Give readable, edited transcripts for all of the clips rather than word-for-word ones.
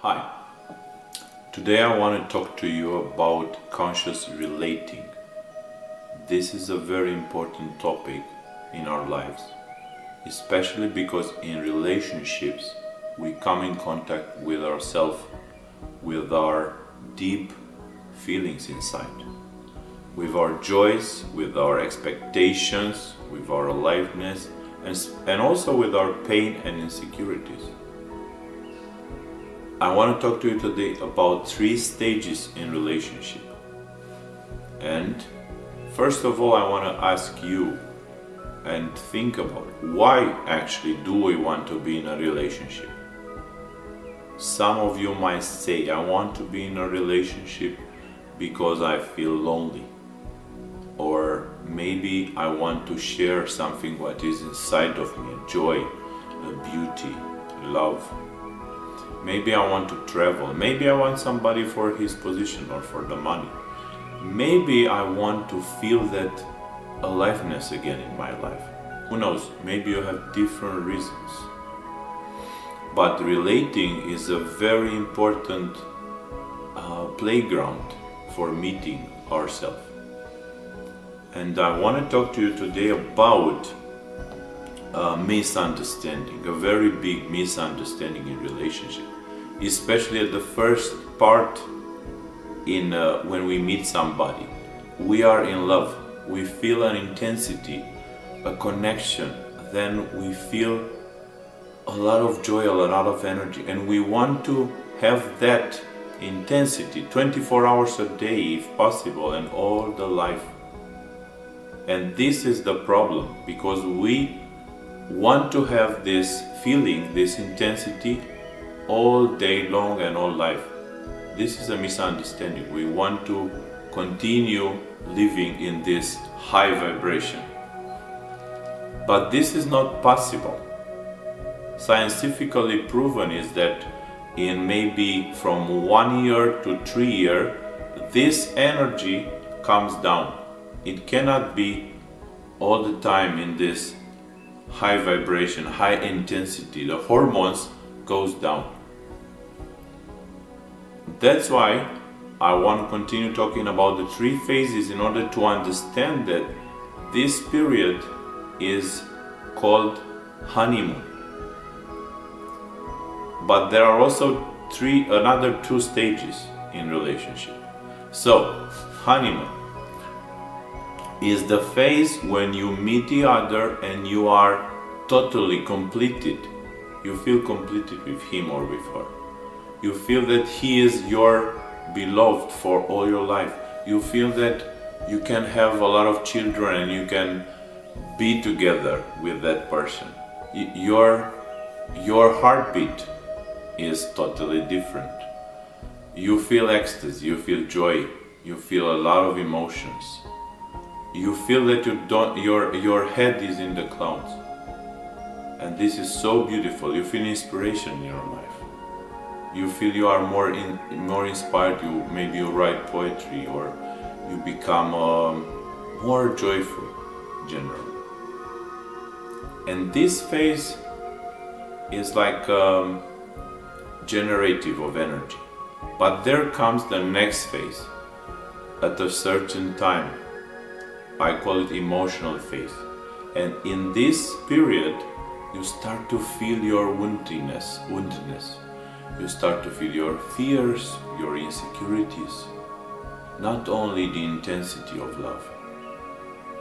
Hi, today I want to talk to you about conscious relating. This is a very important topic in our lives, especially because in relationships we come in contact with ourselves, with our deep feelings inside, with our joys, with our expectations, with our aliveness, and also with our pain and insecurities. I want to talk to you today about 3 stages in relationship. And first of all, I want to ask you and think about why actually do we want to be in a relationship? Some of you might say, I want to be in a relationship because I feel lonely. Or maybe I want to share something what is inside of me, a joy, a beauty, love. Maybe I want to travel. Maybe I want somebody for his position or for the money. Maybe I want to feel that aliveness again in my life. Who knows? Maybe you have different reasons. But relating is a very important playground for meeting ourselves. And I want to talk to you today about misunderstanding, a very big misunderstanding in relationship, especially at the first part in when we meet somebody. We are in love, we feel an intensity, a connection, then we feel a lot of joy, a lot of energy, and we want to have that intensity 24 hours a day if possible, and all the life. And this is the problem, because we want to have this feeling, this intensity all day long and all life. This is a misunderstanding. We want to continue living in this high vibration. But this is not possible. Scientifically proven is that in maybe from 1 year to 3 years, this energy comes down. It cannot be all the time in this high vibration, high intensity. The hormones goes down. That's why I want to continue talking about the 3 phases in order to understand that this period is called honeymoon. But there are also another 2 stages in relationship. So, honeymoon is the phase when you meet the other and you are totally completed. You feel completed with him or with her. You feel that he is your beloved for all your life. You feel that you can have a lot of children and you can be together with that person. Your heartbeat is totally different. You feel ecstasy, you feel joy, you feel a lot of emotions. You feel that your head is in the clouds. And this is so beautiful. You feel inspiration in your life. You feel you are more inspired. Maybe you write poetry, or you become more joyful generally. And this phase is like generative of energy. But there comes the next phase at a certain time. I call it emotional phase. And in this period, you start to feel your woundedness. You start to feel your fears, your insecurities, not only the intensity of love.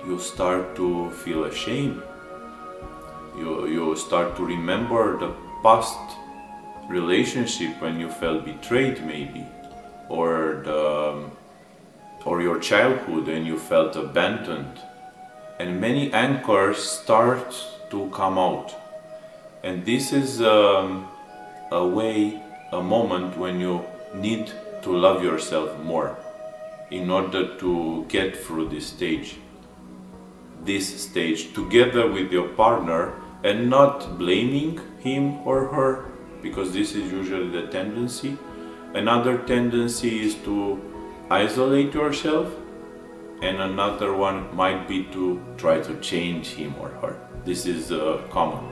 You start to feel ashamed. You start to remember the past relationship when you felt betrayed maybe, or your childhood and you felt abandoned. And many anchors start to come out. And this is a moment when you need to love yourself more in order to get through this stage together with your partner, and not blaming him or her, because this is usually the tendency. Another tendency is to isolate yourself, and another one might be to try to change him or her. This is common.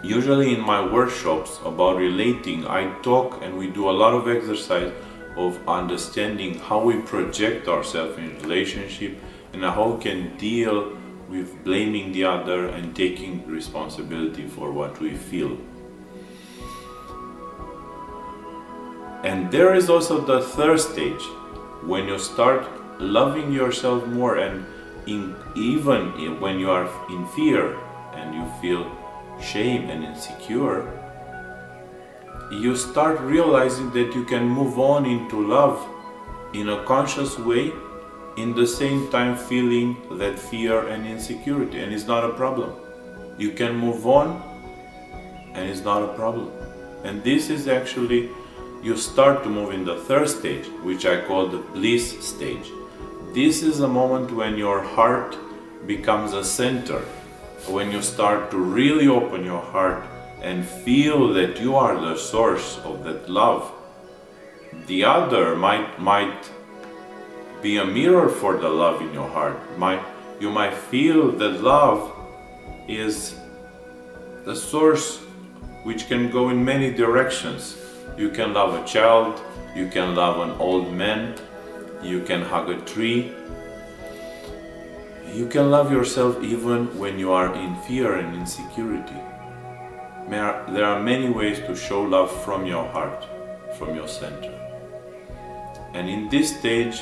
Usually in my workshops about relating, I talk and we do a lot of exercise of understanding how we project ourselves in relationship and how we can deal with blaming the other and taking responsibility for what we feel. And there is also the third stage, when you start loving yourself more, and even when you are in fear and you feel shame and insecure, you start realizing that you can move on into love in a conscious way, in the same time feeling that fear and insecurity, and it's not a problem. You can move on and it's not a problem. And this is actually, you start to move in the third stage, which I call the bliss stage. This is a moment when your heart becomes a center, when you start to really open your heart and feel that you are the source of that love. The other might be a mirror for the love in your heart. You might feel that love is the source which can go in many directions. You can love a child, you can love an old man, you can hug a tree. You can love yourself even when you are in fear and insecurity. There are many ways to show love from your heart, from your center. And in this stage,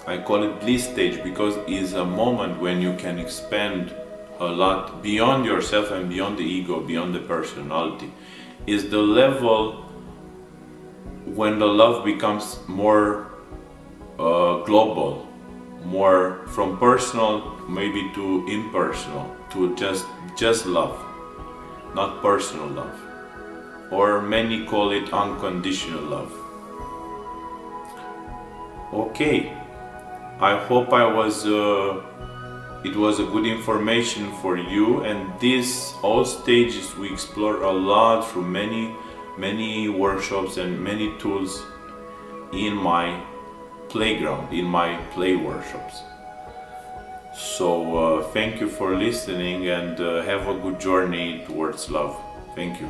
I call it bliss stage because it is a moment when you can expand a lot beyond yourself and beyond the ego, beyond the personality. Is the level when the love becomes more global, more from personal maybe to impersonal, to just love, not personal love, or many call it unconditional love. Okay, I hope it was a good information for you, and all stages we explore a lot through many workshops and many tools in my playground, in my play workshops. So thank you for listening, and have a good journey towards love. Thank you.